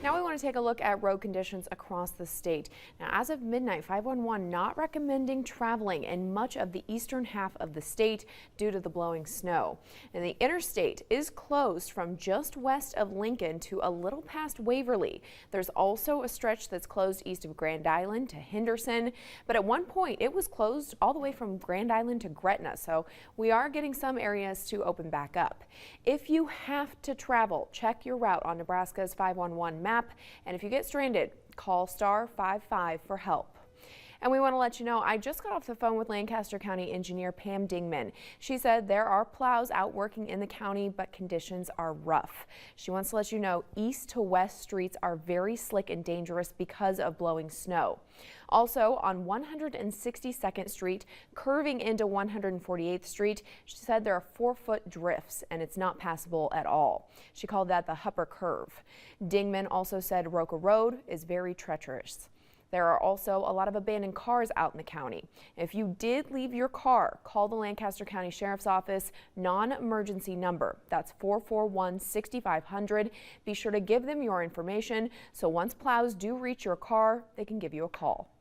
Now we want to take a look at road conditions across the state. Now, as of midnight, 511 not recommending traveling in much of the eastern half of the state due to the blowing snow. And the interstate is closed from just west of Lincoln to a little past Waverly. There's also a stretch that's closed east of Grand Island to Henderson, but at one point it was closed all the way from Grand Island to Gretna. So we are getting some areas to open back up. If you have to travel, check your route on Nebraska's 511 map, and if you get stranded, call star 55 for help. And we want to let you know, I just got off the phone with Lancaster County engineer Pam Dingman. She said there are plows out working in the county, but conditions are rough. She wants to let you know east to west streets are very slick and dangerous because of blowing snow. Also on 162nd Street, curving into 148th Street, she said there are 4-foot drifts and it's not passable at all. She called that the Hupper Curve. Dingman also said Roca Road is very treacherous. There are also a lot of abandoned cars out in the county. If you did leave your car, call the Lancaster County Sheriff's Office non-emergency number. That's 441-6500. Be sure to give them your information so once plows do reach your car, they can give you a call.